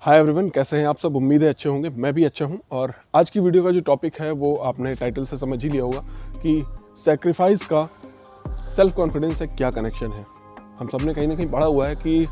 Hi everyone, कैसे हैं आप सब। उम्मीद है अच्छे होंगे। मैं भी अच्छा हूं। और आज की वीडियो का जो टॉपिक है वो आपने टाइटल से समझ ही लिया होगा कि सैक्रिफाइस का सेल्फ कॉन्फिडेंस से क्या कनेक्शन है। हम सब ने कहीं ना कहीं पढ़ा हुआ है कि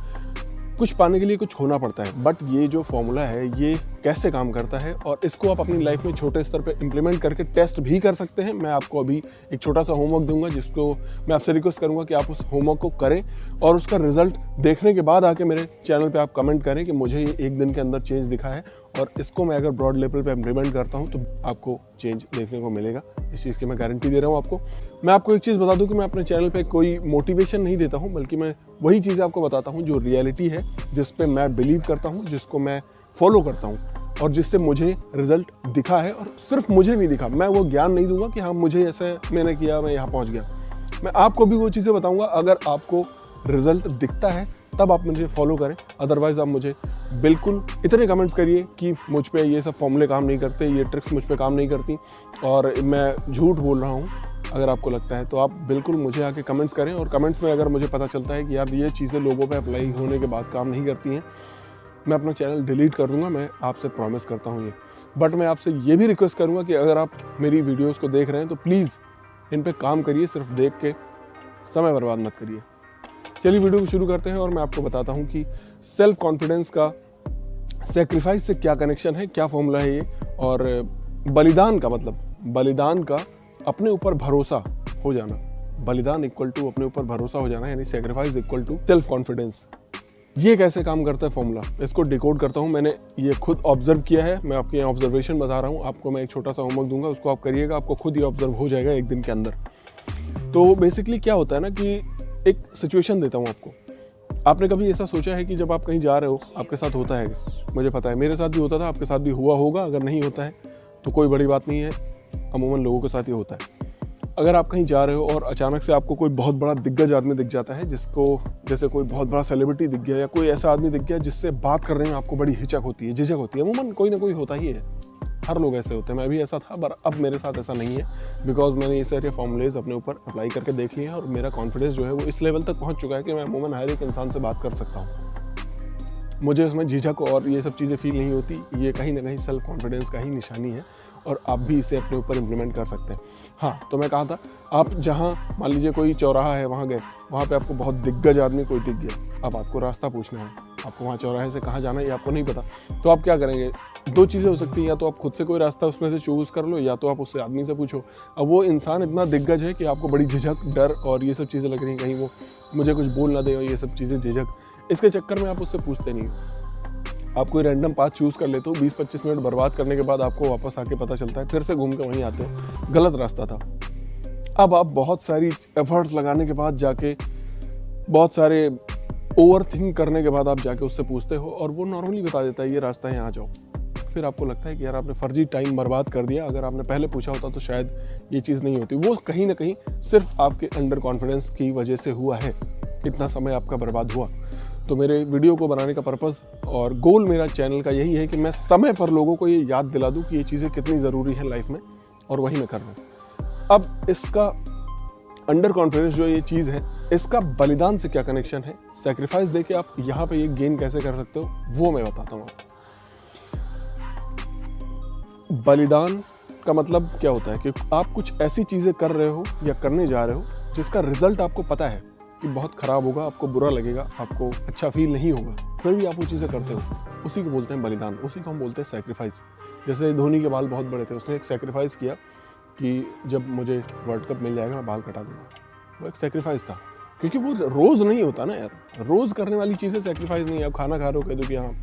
कुछ पाने के लिए कुछ खोना पड़ता है, बट ये जो फॉर्मूला है ये कैसे काम करता है और इसको आप अपनी लाइफ में छोटे स्तर पे इम्प्लीमेंट करके टेस्ट भी कर सकते हैं। मैं आपको अभी एक छोटा सा होमवर्क दूंगा जिसको मैं आपसे रिक्वेस्ट करूंगा कि आप उस होमवर्क को करें और उसका रिजल्ट देखने के बाद आके मेरे चैनल पे आप कमेंट करें कि मुझे ये एक दिन के अंदर चेंज दिखा है और इसको मैं अगर ब्रॉड लेवल पे इम्प्लीमेंट करता हूँ तो आपको चेंज देखने को मिलेगा। इस चीज़ की मैं गारंटी दे रहा हूँ आपको। मैं आपको एक चीज़ बता दूँ कि मैं अपने चैनल पे कोई मोटिवेशन नहीं देता हूँ, बल्कि मैं वही चीज़ें आपको बताता हूँ जो रियलिटी है, जिस पे मैं बिलीव करता हूँ, जिसको मैं फॉलो करता हूँ और जिससे मुझे रिजल्ट दिखा है। और सिर्फ मुझे नहीं दिखा, मैं वो ज्ञान नहीं दूंगा कि हाँ मुझे ऐसे मैंने किया मैं यहाँ पहुँच गया। मैं आपको भी वो चीज़ें बताऊँगा। अगर आपको रिजल्ट दिखता है तब आप मुझे फॉलो करें, अदरवाइज़ आप मुझे बिल्कुल इतने कमेंट्स करिए कि मुझ पे ये सब फॉर्मूले काम नहीं करते, ये ट्रिक्स मुझ पे काम नहीं करती और मैं झूठ बोल रहा हूँ। अगर आपको लगता है तो आप बिल्कुल मुझे आके कमेंट्स करें और कमेंट्स में अगर मुझे पता चलता है कि यार ये चीज़ें लोगों पे अप्लाई होने के बाद काम नहीं करती हैं, मैं अपना चैनल डिलीट कर दूंगा। मैं आपसे प्रॉमिस करता हूँ ये। बट मैं आपसे ये भी रिक्वेस्ट करूँगा कि अगर आप मेरी वीडियोज़ को देख रहे हैं तो प्लीज़ इन पर काम करिए, सिर्फ देख के समय बर्बाद मत करिए। चलिए वीडियो को शुरू करते हैं और मैं आपको बताता हूँ कि सेल्फ कॉन्फिडेंस का सैक्रिफाइस से क्या कनेक्शन है, क्या फॉर्मूला है ये। और बलिदान का मतलब, बलिदान का अपने ऊपर भरोसा हो जाना, बलिदान इक्वल टू अपने ऊपर भरोसा हो जाना, यानी sacrifice equal to self confidence. ये कैसे काम करता है फॉर्मूला, इसको डिकोड करता हूँ। मैंने ये खुद ऑब्जर्व किया है, मैं आपके यहाँ ऑब्जर्वेशन बता रहा हूँ। आपको मैं एक छोटा सा होमवर्क दूंगा, उसको आप करिएगा, आपको खुद ही ऑब्जर्व हो जाएगा एक दिन के अंदर। तो बेसिकली क्या होता है ना कि एक सिचुएशन देता हूँ आपको। आपने कभी ऐसा सोचा है कि जब आप कहीं जा रहे हो, आपके साथ होता है, मुझे पता है मेरे साथ भी होता था, आपके साथ भी हुआ होगा। अगर नहीं होता है तो कोई बड़ी बात नहीं है, अमूमन लोगों के साथ ही होता है। अगर आप कहीं जा रहे हो और अचानक से आपको कोई बहुत बड़ा दिग्गज आदमी दिख जाता है, जिसको जैसे कोई बहुत बड़ा सेलिब्रिटी दिख गया या कोई ऐसा आदमी दिख गया जिससे बात करने में आपको बड़ी हिचक होती है, झिझक होती है। अमूमन कोई ना कोई होता ही है, हर लोग ऐसे होते हैं। मैं भी ऐसा था, पर अब मेरे साथ ऐसा नहीं है, बिकॉज मैंने ये सारे फॉर्मूलेज अपने ऊपर अप्लाई करके देख लिए हैं और मेरा कॉन्फिडेंस जो है वो इस लेवल तक पहुंच चुका है कि मैं अमूमन हर एक इंसान से बात कर सकता हूँ। मुझे उसमें झिझक और ये सब चीज़ें फील नहीं होती। ये कहीं ना कहीं सेल्फ कॉन्फिडेंस का ही निशानी है और आप भी इसे अपने ऊपर इम्प्लीमेंट कर सकते हैं। हाँ, तो मैं कहा था, आप जहाँ मान लीजिए कोई चौराहा है, वहाँ गए, वहाँ पे आपको बहुत दिग्गज आदमी कोई दिख गया। अब आपको रास्ता पूछना है, आपको वहाँ चौराहे से कहाँ जाना है ये आपको नहीं पता, तो आप क्या करेंगे? दो चीज़ें हो सकती हैं, या तो आप खुद से कोई रास्ता उसमें से चूज़ कर लो, या तो आप उससे आदमी से पूछो। अब वो इंसान इतना दिग्गज है कि आपको बड़ी झिझक, डर और ये सब चीज़ें लग रही हैं, कहीं वो मुझे कुछ बोल ना दे और ये सब चीज़ें, झिझक, इसके चक्कर में आप उससे पूछते नहीं हो। आप कोई रैंडम पाथ चूज़ कर लेते हो, 20-25 मिनट बर्बाद करने के बाद आपको वापस आके पता चलता है, फिर से घूम के वहीं आते हो, गलत रास्ता था। अब आप बहुत सारी एफर्ट्स लगाने के बाद जाके, बहुत सारे ओवर थिंक करने के बाद आप जाके उससे पूछते हो और वो नॉर्मली बता देता है ये रास्ता है, यहाँ जाओ। फिर आपको लगता है कि यार आपने फर्जी टाइम बर्बाद कर दिया, अगर आपने पहले पूछा होता तो शायद ये चीज़ नहीं होती। वो कहीं ना कहीं सिर्फ आपके अंडर कॉन्फिडेंस की वजह से हुआ है, इतना समय आपका बर्बाद हुआ। तो मेरे वीडियो को बनाने का पर्पज़ और गोल मेरा चैनल का यही है कि मैं समय पर लोगों को ये याद दिला दूं कि ये चीज़ें कितनी ज़रूरी है लाइफ में, और वही मैं कर रहा हूँ। अब इसका अंडर कॉन्फिडेंस जो ये चीज़ है, इसका बलिदान से क्या कनेक्शन है, सैक्रिफाइस देके आप यहाँ पे ये गेन कैसे कर सकते हो, वो मैं बताता हूँ आपको। बलिदान का मतलब क्या होता है कि आप कुछ ऐसी चीज़ें कर रहे हो या करने जा रहे हो जिसका रिजल्ट आपको पता है कि बहुत ख़राब होगा, आपको बुरा लगेगा, आपको अच्छा फील नहीं होगा, फिर भी आप वो चीज़ें करते हो। उसी को बोलते हैं बलिदान, उसी को हम बोलते हैं सैक्रिफाइस। जैसे धोनी के बाल बहुत बड़े थे, उसने एक सैक्रिफाइस किया कि जब मुझे वर्ल्ड कप मिल जाएगा मैं बाल कटा दूंगा। वो एक सैक्रिफाइस था, क्योंकि वो रोज़ नहीं होता ना यार, रोज़ करने वाली चीज़ें सैक्रिफाइस नहीं है। आप खाना खा रहे हो, कह दो कि हाँ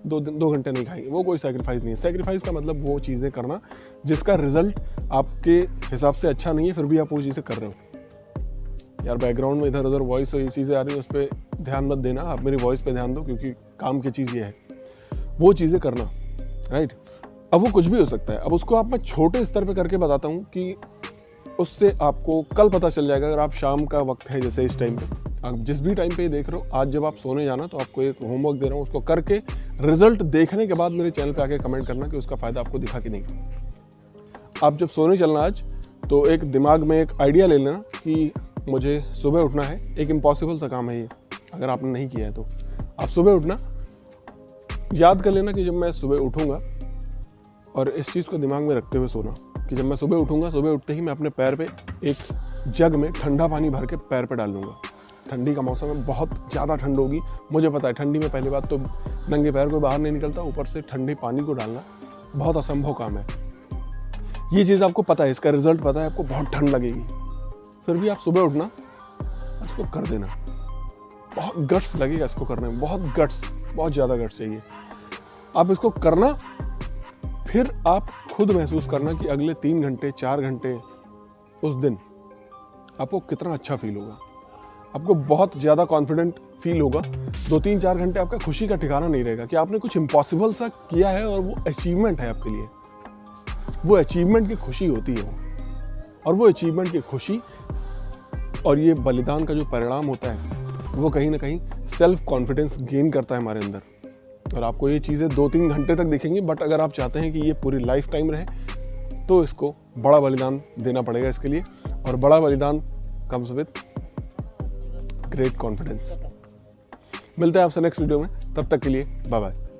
2 घंटे नहीं खाएंगे, वो कोई सैक्रिफाइस नहीं है। सैक्रिफाइस का मतलब वो चीज़ें करना जिसका रिजल्ट आपके हिसाब से अच्छा नहीं है, फिर भी आप वो चीज़ें कर रहे हो। यार बैकग्राउंड में इधर उधर वॉइस और ये चीज़ें आ रही हैं, उस पर ध्यान मत देना, आप मेरी वॉइस पे ध्यान दो, क्योंकि काम की चीज़ ये है, वो चीज़ें करना, राइट। अब वो कुछ भी हो सकता है। अब उसको आप मैं छोटे स्तर पे करके बताता हूँ कि उससे आपको कल पता चल जाएगा। अगर आप शाम का वक्त है, जैसे इस टाइम पे, आप जिस भी टाइम पे देख रहे हो, आज जब आप सोने जाना तो आपको एक होमवर्क दे रहा हूँ, उसको करके रिजल्ट देखने के बाद मेरे चैनल पे आके कमेंट करना कि उसका फ़ायदा आपको दिखा कि नहीं। आप जब सोने चलना आज, तो एक दिमाग में एक आइडिया ले लेना कि मुझे सुबह उठना है। एक इम्पॉसिबल सा काम है ये, अगर आपने नहीं किया है तो। आप सुबह उठना, याद कर लेना कि जब मैं सुबह उठूँगा, और इस चीज़ को दिमाग में रखते हुए सोना कि जब मैं सुबह उठूँगा, सुबह उठते ही मैं अपने पैर पे एक जग में ठंडा पानी भर के पैर पे डाल लूँगा। ठंडी का मौसम है, बहुत ज़्यादा ठंड होगी, मुझे पता है। ठंडी में पहली बात तो नंगे पैर कोई बाहर नहीं निकलता, ऊपर से ठंडे पानी को डालना बहुत असंभव काम है। ये चीज़ आपको पता है, इसका रिजल्ट पता है, आपको बहुत ठंड लगेगी, फिर भी आप सुबह उठना, इसको कर देना। बहुत गट्स लगेगा इसको करने में, बहुत ज़्यादा गट्स चाहिए। आप इसको करना, फिर आप खुद महसूस करना कि अगले 3 घंटे 4 घंटे उस दिन आपको कितना अच्छा फील होगा। आपको बहुत ज़्यादा कॉन्फिडेंट फील होगा। 2-3-4 घंटे आपका खुशी का ठिकाना नहीं रहेगा कि आपने कुछ इम्पॉसिबल सा किया है और वो अचीवमेंट है आपके लिए। वो अचीवमेंट की खुशी होती है वो, और वो अचीवमेंट की खुशी और ये बलिदान का जो परिणाम होता है वो कहीं ना कहीं सेल्फ कॉन्फिडेंस गेन करता है हमारे अंदर। और आपको ये चीज़ें 2-3 घंटे तक दिखेंगी, बट अगर आप चाहते हैं कि ये पूरी लाइफ टाइम रहे तो इसको बड़ा बलिदान देना पड़ेगा इसके लिए, और बड़ा बलिदान कम्स विद ग्रेट कॉन्फिडेंस। मिलते हैं आपसे नेक्स्ट वीडियो में, तब तक के लिए बाय बाय।